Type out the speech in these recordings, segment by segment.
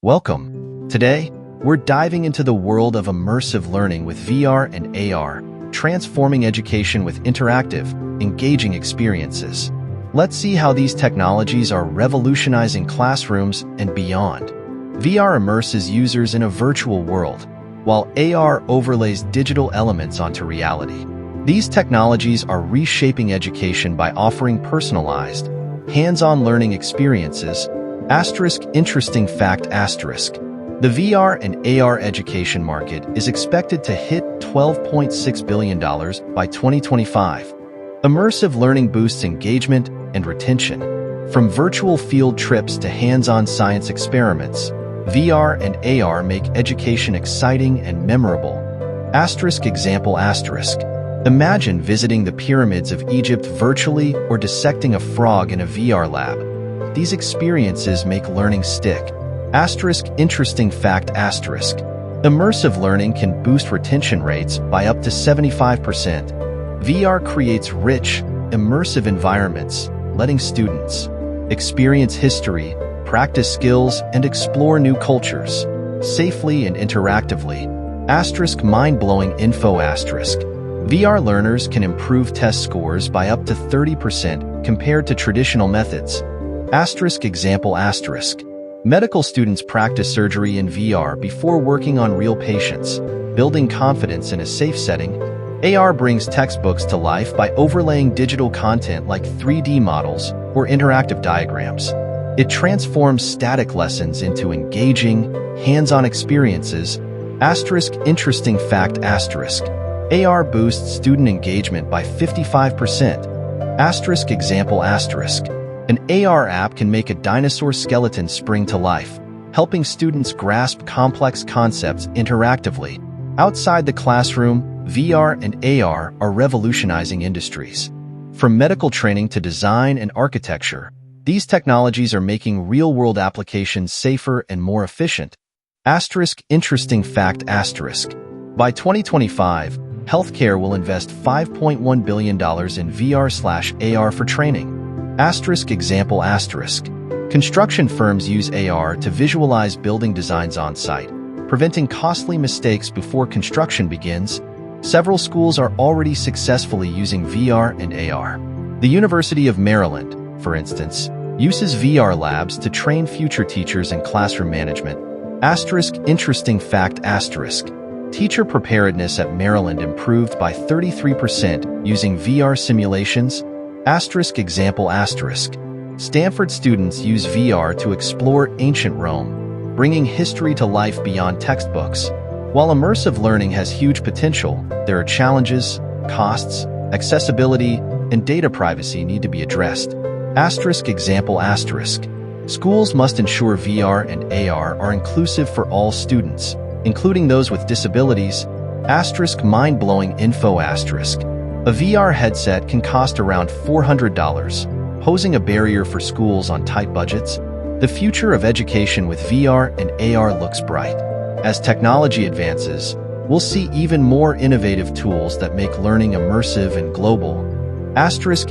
Welcome. Today, we're diving into the world of immersive learning with VR and AR, transforming education with interactive, engaging experiences. Let's see how these technologies are revolutionizing classrooms and beyond. VR immerses users in a virtual world, while AR overlays digital elements onto reality. These technologies are reshaping education by offering personalized, hands-on learning experiences. Interesting fact. The VR and AR education market is expected to hit $12.6 billion by 2025. Immersive learning boosts engagement and retention. From virtual field trips to hands-on science experiments, VR and AR make education exciting and memorable. Example. Imagine visiting the pyramids of Egypt virtually or dissecting a frog in a VR lab. These experiences make learning stick. Interesting fact. Immersive learning can boost retention rates by up to 75%. VR creates rich, immersive environments, letting students experience history, practice skills, and explore new cultures safely and interactively. Mind-blowing info. VR learners can improve test scores by up to 30% compared to traditional methods. Example. Medical students practice surgery in VR before working on real patients, building confidence in a safe setting. AR brings textbooks to life by overlaying digital content like 3D models or interactive diagrams. It transforms static lessons into engaging, hands-on experiences. Interesting fact. AR boosts student engagement by 55%. Example. An AR app can make a dinosaur skeleton spring to life, helping students grasp complex concepts interactively. Outside the classroom, VR and AR are revolutionizing industries. From medical training to design and architecture, these technologies are making real-world applications safer and more efficient. Interesting fact. By 2025, healthcare will invest $5.1 billion in VR/AR for training. Example. Construction firms use AR to visualize building designs on-site, preventing costly mistakes before construction begins. Several schools are already successfully using VR and AR. The University of Maryland, for instance, uses VR labs to train future teachers in classroom management. Interesting fact. Teacher preparedness at Maryland improved by 33% using VR simulations. Example. Stanford students use VR to explore ancient Rome, bringing history to life beyond textbooks. While immersive learning has huge potential, there are challenges, costs, accessibility, and data privacy need to be addressed. Example. Schools must ensure VR and AR are inclusive for all students, including those with disabilities. Mind-blowing info. A VR headset can cost around $400, posing a barrier for schools on tight budgets. The future of education with VR and AR looks bright. As technology advances, we'll see even more innovative tools that make learning immersive and global.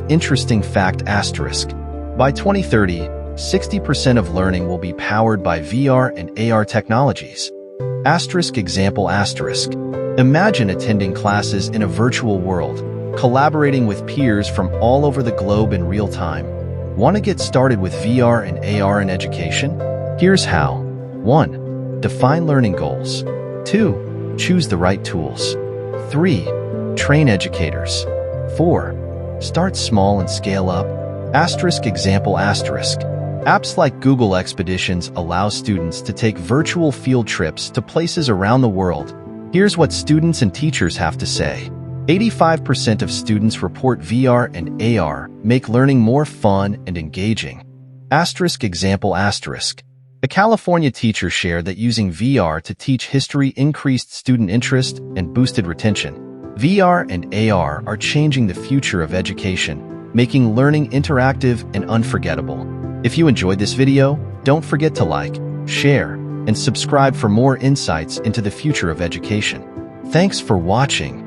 Interesting fact. By 2030, 60% of learning will be powered by VR and AR technologies. Example. Imagine attending classes in a virtual world, collaborating with peers from all over the globe in real time. Want to get started with VR and AR in education? Here's how. 1. Define learning goals. 2. Choose the right tools. 3. Train educators. 4. Start small and scale up. Example. Apps like Google Expeditions allow students to take virtual field trips to places around the world. Here's what students and teachers have to say. 85% of students report VR and AR make learning more fun and engaging. Example. A California teacher shared that using VR to teach history increased student interest and boosted retention. VR and AR are changing the future of education, making learning interactive and unforgettable. If you enjoyed this video, don't forget to like, share, and subscribe for more insights into the future of education. Thanks for watching.